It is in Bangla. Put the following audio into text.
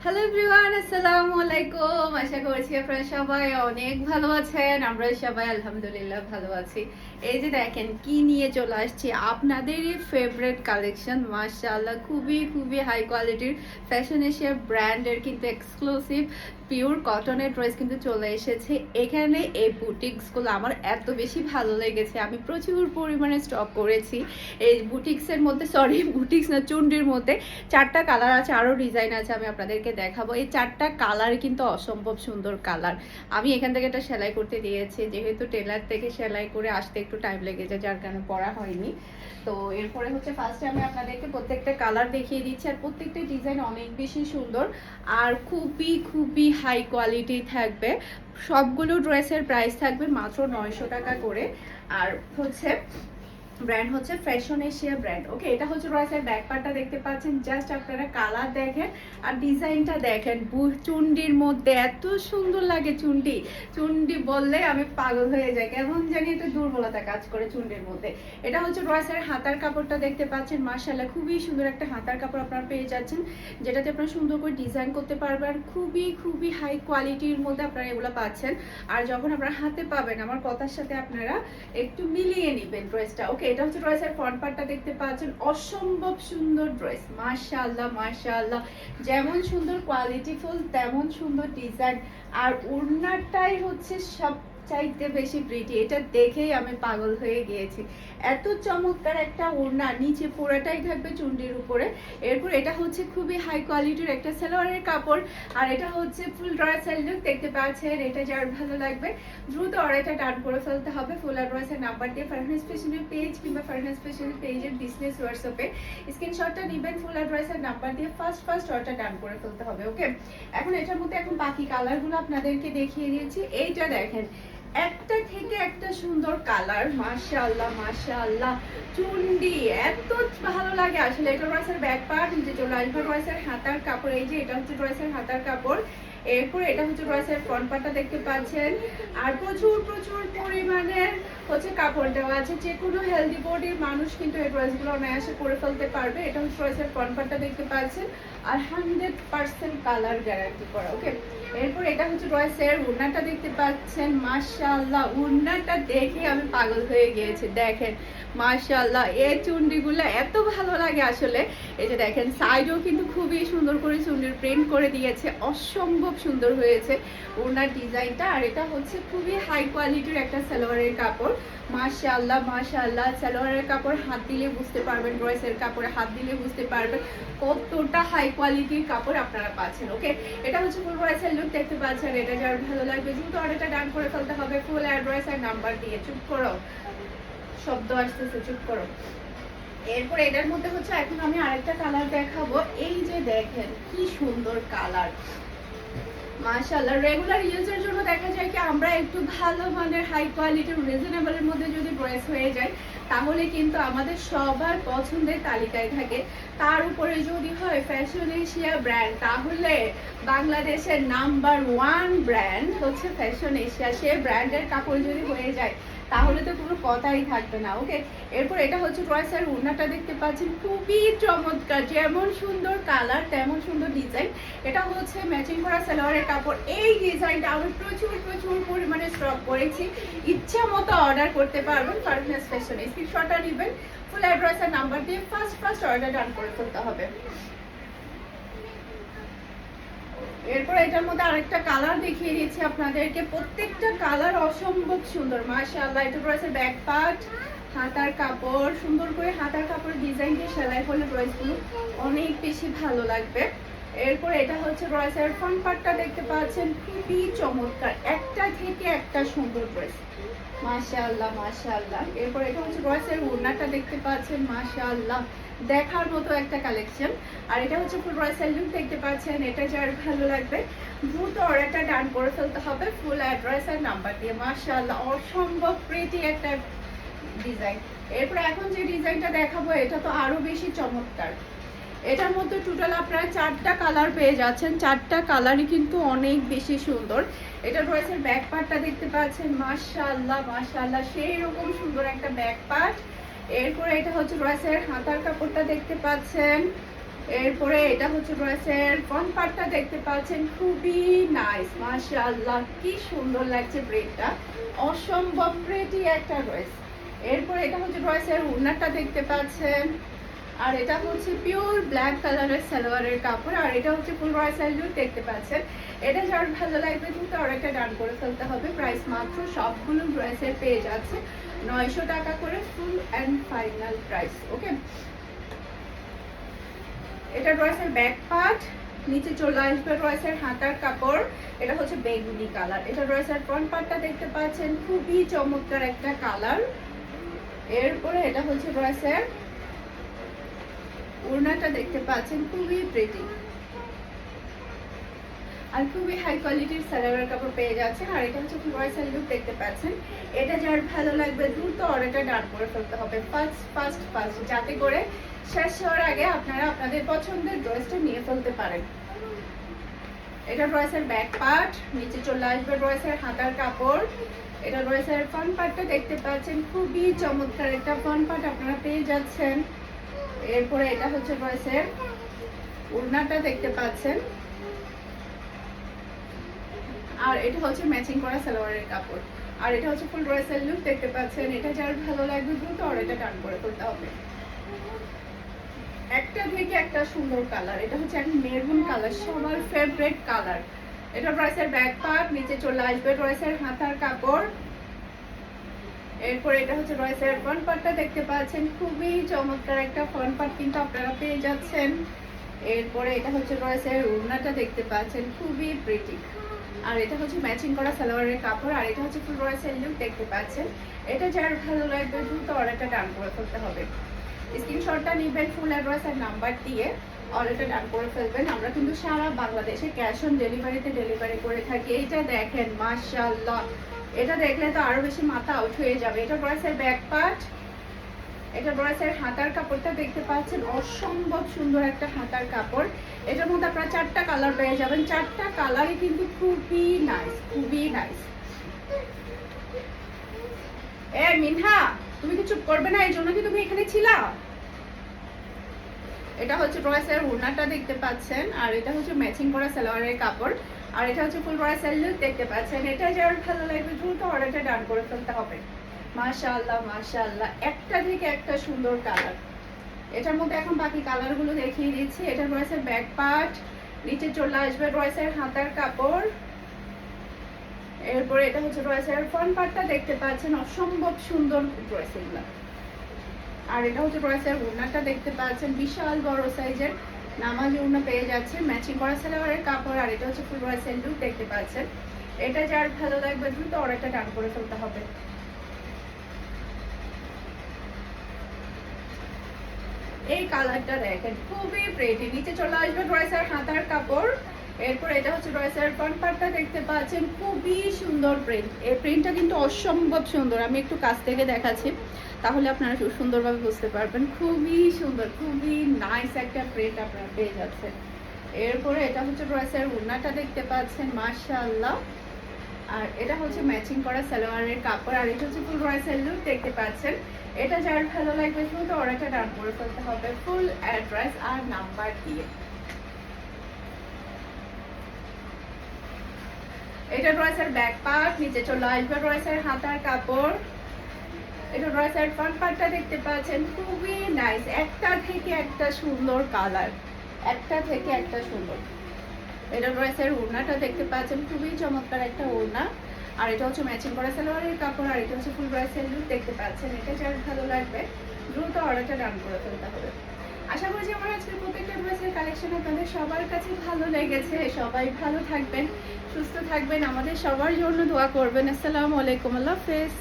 হ্যালো এভরিওয়ান, আসসালামু আলাইকুম। আশা করছি আপনারা সবাই অনেক ভালো আছেন। আমরা সবাই আলহামদুলিল্লাহ ভালো আছি। এই যে দেখেন কি নিয়ে চলে আসছি, আপনাদেরই ফেভারিট কালেকশন। মাশাআল্লাহ, খুবই খুবই হাই কোয়ালিটির ফ্যাশন এশিয়া ব্র্যান্ডের কিন্তু এক্সক্লুসিভ পিওর কটনের ড্রেস কিন্তু চলে এসেছে এখানে। এই বুটিক্সগুলো আমার এত বেশি ভালো লেগেছে, আমি প্রচুর পরিমাণে স্টক করেছি এই বুটিক্সের মধ্যে। সরি, বুটিক্স না, চুন্ডির মধ্যে 4টা কালার আছে, আরও ডিজাইন আছে, আমি আপনাদেরকে দেখাবো। এই 4টা কালার কিন্তু অসম্ভব সুন্দর কালার। আমি এখান থেকে একটা সেলাই করতে দিয়েছি, যেহেতু টেলার থেকে সেলাই করে আসতে একটু টাইম লেগেছে, যার কারণে পরা হয়নি। তো এরপরে হচ্ছে ফার্স্টে আমি আপনাদেরকে প্রত্যেকটা কালার দেখিয়ে দিচ্ছি, আর প্রত্যেকটা ডিজাইন অনেক বেশি সুন্দর আর খুবই খুবই হাই কোয়ালিটি থাকবে। সবগুলো ড্রেসের প্রাইস থাকবে মাত্র 900 টাকা করে। আর হচ্ছে ব্র্যান্ড হচ্ছে ফ্যাশন এশিয়া ব্র্যান্ড। ওকে, এটা হচ্ছে ড্রেসের ব্যাক পার্টটা দেখতে পাচ্ছেন। জাস্ট আপনারা কালার দেখেন আর ডিজাইনটা দেখেন। চুন্ডির মধ্যে এত সুন্দর লাগে, চুন্ডি চুন্ডি বললে আমি পাগল হয়ে যাই, কেমন জানি একটা দুর্বলতা কাজ করে চুন্ডির মধ্যে। এটা হচ্ছে ড্রেসের হাতার কাপড়টা দেখতে পাচ্ছেন। মাশাআল্লাহ, খুবই সুন্দর একটা হাতার কাপড় আপনারা পেয়ে যাচ্ছেন, যেটাতে আপনারা সুন্দর করে ডিজাইন করতে পারবেন। খুবই খুবই হাই কোয়ালিটির মধ্যে আপনারা এগুলো পাচ্ছেন। আর যখন আপনারা হাতে পাবেন, আমার কথার সাথে আপনারা একটু মিলিয়ে নেবেন ড্রেসটা। ওকে, এটা হচ্ছে ড্রেসের ফ্রন্ট পার্টটা দেখতে পাচ্ছেন। অসম্ভব সুন্দর ড্রেস, মাশাআল্লাহ মাশাআল্লাহ। যেমন সুন্দর কোয়ালিটিফুল তেমন সুন্দর ডিজাইন। আর ওড়নাটাই হচ্ছে সব চাইতে বেশি প্রিটি, এটা দেখেই আমি পাগল হয়ে গিয়েছি। এত চমৎকার একটা ওড়না, নিচে পুরোটাই থাকবে চুন্ডির উপরে। এরপর এটা হচ্ছে খুবই হাই কোয়ালিটির একটা সালোয়ারের কাপড়। আর এটা হচ্ছে ফুল ড্রেসের লুক দেখতে পাচ্ছেন। এটা যার ভালো লাগবে দ্রুত অর্ডারটা ডান করে ফেলতে হবে। ফুল অ্যাড্রেসের নাম্বার দিয়ে ফারহানা স্পেশালের পেজ কিংবা ফারহানা স্পেশাল পেজের বিজনেস হোয়াটসঅ্যাপে স্ক্রিনশটটা নেবেন। ফুল অ্যাড্রেসের নাম্বার দিয়ে ফার্স্ট অর্ডার ডান করে ফেলতে হবে। ওকে, এখন এটার মধ্যে এখন বাকি কালারগুলো আপনাদেরকে দেখিয়ে দিয়েছি। এইটা দেখেন, একটা থেকে একটা সুন্দর কালার। মাশাআল্লাহ মাশাআল্লাহ, চুন্ডি এত ভালো লাগে আসলে। এটা ড্রেসের ব্যাক পার্ট, নিচে চলে আসবে ড্রেসের হাতার কাপড়। এই যে এটা হচ্ছে ড্রেসের হাতার কাপড়। এরপর এটা হচ্ছে ড্রেসের ফ্রন্ট পার্টটা দেখতে পাচ্ছেন। আর প্রচুর প্রচুর পরিমাণের হচ্ছে কাপড় দেওয়া আছে, যে কোনো হেলদি বডির মানুষ কিন্তু এই ড্রেসগুলো অনায়াসে করে ফেলতে পারবে। এটা হচ্ছে ড্রেসের ফ্রন্ট পার্টটা দেখতে পাচ্ছেন। আর 100% কালার গ্যারান্টি করা। ওকে, এরপর এটা হচ্ছে ড্রেসের ওড়নাটা দেখতে পাচ্ছেন। মাশাআল্লাহ, ওড়নাটা দেখে আমি পাগল হয়ে গিয়েছি। দেখেন মাশাআল্লাহ, এই চুন্ডিগুলো এত ভালো লাগে আসলে। এই যে দেখেন, সাইডেও কিন্তু খুবই সুন্দর করে চুন্ডির প্রিন্ট করে দিয়েছে, অসম্ভব সুন্দর হয়েছে ওড়নার ডিজাইনটা। আর এটা হচ্ছে খুবই হাই কোয়ালিটির একটা সালোয়ারের কাপড়। মাশাআল্লাহ মাশাআল্লাহ, সালোয়ারের কাপড় হাত দিলে বুঝতে পারবেন, ড্রেসের কাপড়ে হাত দিলে বুঝতে পারবেন কতটা হাই কোয়ালিটির কাপড় আপনারা পাচ্ছেন। ওকে, এটা হচ্ছে ফুল ড্রেসের লুক দেখতে পাচ্ছেন। এটা যার ভালো লাগবে দ্রুত অর্ডারটা ডান করে ফেলতে হবে। ফুল অ্যাড্রেস আর নাম্বার দিয়ে। চুপ করো, শব্দ আসতেছে, চুপ করো। এরপর এটার মধ্যে হচ্ছে এখন আমি আরেকটা কালার দেখাবো। এই যে দেখেন কি সুন্দর কালার, মাশাআল্লাহ। রেগুলার ইউজের জন্য দেখা যায় কি আমরা একটু ভালো মানের হাই কোয়ালিটির রিজনেবলের মধ্যে যদি ড্রেস হয়ে যায়, তাহলে কিন্তু আমাদের সবার পছন্দের তালিকায় থাকে। তার উপরে যদি হয় ফ্যাশন এশিয়া ব্র্যান্ড, তাহলে বাংলাদেশের নাম্বার 1 ব্র্যান্ড হচ্ছে ফ্যাশন এশিয়া। সে ব্র্যান্ডের কাপড় যদি হয়ে যায় তাহলে তো কোনো কথাই থাকবে না। ওকে, এরপর এটা হচ্ছে ড্রেসের ওড়নাটা দেখতে পাচ্ছেন, খুবই চমৎকার। যেমন সুন্দর কালার তেমন সুন্দর ডিজাইন। এটা হচ্ছে ম্যাচিং করা সালোয়ারের কাপড়। এই ডিজাইনটা আমি প্রচুর প্রচুর পরিমাণে স্টক করেছি, ইচ্ছা মতো অর্ডার করতে পারবেন। ফারহানা ফ্যাশনে স্ক্রিনশটটা নেবেন, ফুল অ্যাড্রেস আর নাম্বার দিয়ে ফার্স্ট অর্ডার ডান করে ফেলতে হবে। এরপর এটার মধ্যে আরেকটা কালার দেখিয়ে দিচ্ছি আপনাদেরকে। প্রত্যেকটা কালার অসম্ভব সুন্দর, মাশাআল্লাহ। এটা রয়েছে ব্যাক পার্ট, হাতার কাপড়। সুন্দর করে হাতার কাপড়ের ডিজাইন দিয়ে সেলাই করলে ড্রেসগুলো অনেক বেশি ভালো লাগবে। এরপর এটা হচ্ছে ড্রেসের ফ্রন্ট পার্টটা দেখতে পাচ্ছেন, খুবই চমৎকার, একটা থেকে একটা সুন্দর ড্রেস। মাশাআল্লাহ মাশাআল্লাহ। এরপর এটা হচ্ছে ড্রেসের ওড়নাটা দেখতে পাচ্ছেন। মাশাআল্লাহ, দেখার মতো একটা কালেকশন। আর এটা হচ্ছে ফুল ড্রেসের লুক দেখতে পাচ্ছেন। এটা যার ভালো লাগবে দ্রুত অর্ডারটা ডান করে ফেলতে হবে ফুল অ্যাড্রেস আর নাম্বার দিয়ে। মাশাআল্লাহ, অসম্ভব প্রিটি একটা ডিজাইন। এরপর এখন যে ডিজাইনটা দেখাবো এটা তো আরো বেশি চমৎকার। এটার মধ্যে টোটাল আপনারা 4টা কালার পেয়ে যাচ্ছেন। 4টা কালারই কিন্তু অনেক বেশি সুন্দর। এটা ড্রেসের ব্যাক পার্টটা দেখতে পাচ্ছেন। মাশাআল্লাহ মাশাআল্লাহ, সেই রকম সুন্দর একটা ব্যাক পার্ট। এরপরে এটা হচ্ছে ড্রেসের হাতার কাপড়টা দেখতে পাচ্ছেন। এরপরে এটা হচ্ছে ড্রেসের ফ্রন্ট পার্টটা দেখতে পাচ্ছেন, খুবই নাইস, মাশাআল্লাহ কি সুন্দর লাগছে প্রিন্টটা, অসম্ভব প্রিটি একটা ড্রেস। এরপরে এটা হচ্ছে ড্রেসের ওড়নাটা দেখতে পাচ্ছেন, আর এটা হচ্ছে পিওর ব্ল্যাক কালারের সালোয়ারের কাপড়, আর এটা হচ্ছে ফুল ড্রেসের লুক দেখতে পাচ্ছেন। এটা যার ভালো লাগবে কিন্তু আরেকটা ডান করে ফেলতে হবে। প্রাইস মাত্র সবগুলো ড্রেসের পেয়ে যাচ্ছে 900 টাকা করে, ফুল অ্যান্ড ফাইনাল প্রাইস। ওকে, এটা ড্রেসের ব্যাক পার্ট, নিচে চলে আসবে ড্রেসের হাতার কাপড়, এটা হচ্ছে বেগুনি কালার। এটা ড্রেসের ফ্রন্ট পার্টটা দেখতে পাচ্ছেন, খুবই চমৎকার একটা কালার। এরপরে এটা হচ্ছে ড্রেসের ওড়নাটা দেখতে পাচ্ছেন, খুবই প্রিটি আর খুবই হাই কোয়ালিটির সালোয়ারের কাপড় পেয়ে যাচ্ছেন। আর এটা হচ্ছে ড্রেসের লুক দেখতে পাচ্ছেন। এটা যার ভালো লাগবে দ্রুত অর্ডারটা ডান করে ফেলতে হবে, ফার্স্ট যাতে করে শেষ হওয়ার আগে আপনারা আপনাদের পছন্দের ড্রেসটা নিয়ে ফেলতে পারেন। এটা ড্রেসের ব্যাক পার্ট, নিচে চলে আসবে ড্রেসের হাতার কাপড়। এটা ড্রেসের ফ্রন্ট পার্টটা দেখতে পাচ্ছেন, খুবই চমৎকার একটা ফ্রন্ট পার্ট আপনারা পেয়ে যাচ্ছেন। এরপরে এটা হচ্ছে ড্রেসের ওড়নাটা দেখতে পাচ্ছেন, আর এটা হচ্ছে ম্যাচিং করা সালোয়ারের কাপড়, আর এটা হচ্ছে ফুল ড্রেসের লুক দেখতে পাচ্ছেন। এটা যার ভালো লাগবে দ্রুত অর্ডারটা ডান করে ফেলতে হবে। একটা থেকে একটা সুন্দর কালার, এটা হচ্ছে একটা মেরুন কালার, সবার ফেভারিট কালার। এটা ড্রেসের ব্যাক পার্ট, নিচে চলে আসবে ড্রেসের হাতার কাপড়। এরপর এটা হচ্ছে ড্রেসের ফ্রন্ট পার্টটা দেখতে পাচ্ছেন, খুবই চমৎকার একটা ফ্রন্ট পার্ট কিন্তু আপনারা পেয়ে যাচ্ছেন। এরপরে এটা হচ্ছে ড্রেসের ওড়নাটা দেখতে পাচ্ছেন, খুবই প্রিটি, আর এটা হচ্ছে ম্যাচিং করা সালোয়ারের কাপড়, আর এটা হচ্ছে ফুল ড্রেসের লুক দেখতে পাচ্ছেন। এটা যার ভালো লাগবে দ্রুত অর্ডারটা ডান করে ফেলতে হবে। স্ক্রিনশটটা নেবেন, ফুল অ্যাড্রেস আর নাম্বার দিয়ে অর্ডারটা ডান করে ফেলবেন। আমরা কিন্তু সারা বাংলাদেশে ক্যাশ অন ডেলিভারিতে ডেলিভারি করে থাকি। এটা দেখেন মাশাআল্লাহ, এটা দেখলে তো আরো বেশি মাথা আউট হয়ে যাবে। এটা ড্রেসের ব্যাক পার্ট, এটা ড্রেসের হাতার কাপড়টা দেখতে পাচ্ছেন, অসম্ভব সুন্দর একটা হাতার কাপড়। এটার মধ্যে আপনারা 4টা কালার পেয়ে যাবেন, 4টা কালারই কিন্তু খুবই নাইস, খুবই নাইস। এ মিনহা, তুমি কি চুপ করবে না? এই জন্য কি তুমি এখানে ছিলা? এটা হচ্ছে ড্রেসের ওড়নাটা দেখতে পাচ্ছেন, আর এটা হচ্ছে ম্যাচিং করা সালোয়ারের কাপড়, আর এটা হচ্ছে ফুল ড্রেসের লুক দেখতে পাচ্ছেন। এটা যার ভালো লাগবে দ্রুত অর্ডারটা ডান করে ফেলতে হবে। মাশাআল্লাহ মাশাআল্লাহ, একটা থেকে একটা সুন্দর কালার। এটার মধ্যে এখন বাকি কালারগুলো দেখিয়ে দিচ্ছি। এটা ড্রেসের ব্যাক পার্ট, নিচে চলে আসবে ড্রেসের হাতার কাপড়। এরপরে এটা হচ্ছে ড্রেসের ফ্রন্ট পার্টটা দেখতে পাচ্ছেন, অসম্ভব সুন্দর ড্রেস এগুলা। আর এটা হচ্ছে ড্রেসের ওড়নাটা দেখতে পাচ্ছেন, বিশাল বড় সাইজের নামাজি ওড়না পেয়ে যাচ্ছে, ম্যাচিং করা সালোয়ারের কাপড়, আর এটা হচ্ছে ফুল ড্রেসের লুক দেখতে পাচ্ছেন। এটা যার ভালো লাগবে দ্রুত অর্ডারটা ডান করে ফেলতে হবে। এই কালারটা দেখেন, খুবই প্রিটি, নিচে চলে আসবে ড্রেসের হাতার কাপড়। এরপর এটা হচ্ছে ড্রেসের ফ্রন্ট পার্টটা দেখতে পাচ্ছেন, খুবই সুন্দর প্রিন্ট। এই প্রিন্টটা কিন্তু অসম্ভব সুন্দর, আমি একটু কাছ থেকে দেখাচ্ছি তাহলে আপনারা সুন্দরভাবে বুঝতে পারবেন। খুবই সুন্দর, খুবই নাইস একটা প্রিন্ট আপনারা পেয়ে যাচ্ছেন। এরপরে এটা হচ্ছে ড্রেসের ওড়নাটা দেখতে পাচ্ছেন, মাশাআল্লাহ, আর এটা হচ্ছে ম্যাচিং করা সালোয়ারের কাপড়, আর এটা হচ্ছে ফুল ড্রেসের লুক দেখতে পাচ্ছেন। এটা যার ভালো লাগবে শুধু অর্ডারটা ডান করে ফেলতে হবে, ফুল অ্যাড্রেস আর নাম্বার দিয়ে। এটা ড্রেসের ব্যাক পার্ট, নিচে চলে আসবে ড্রেসের হাতার কাপড়। এটা ড্রেসের ফ্রন্ট পার্টটা দেখতে পাচ্ছেন, খুবই নাইস, একটা থেকে একটা সুন্দর কালার, একটা থেকে একটা সুন্দর। এটা ড্রেসের ওড়নাটা দেখতে পাচ্ছেন, খুবই চমৎকার একটা ওড়না, আর এটা হচ্ছে ম্যাচিং করা সালোয়ারের কাপড়, আর এটা হচ্ছে ফুল ড্রেসের লুক দেখতে পাচ্ছেন। এটা যার ভালো লাগবে দ্রুত অর্ডারটা ডান করে ফেলতে হবে। আশা করছি আমার আজকের প্রত্যেকটা ড্রেসের কালেকশন আপনাদের সবার কাছে ভালো লেগেছে। সবাই ভালো থাকবেন, সুস্থ থাকবেন, আমাদের সবার জন্য দোয়া করবেন। আসসালামু আলাইকুম, আল্লাহ হাফেজ।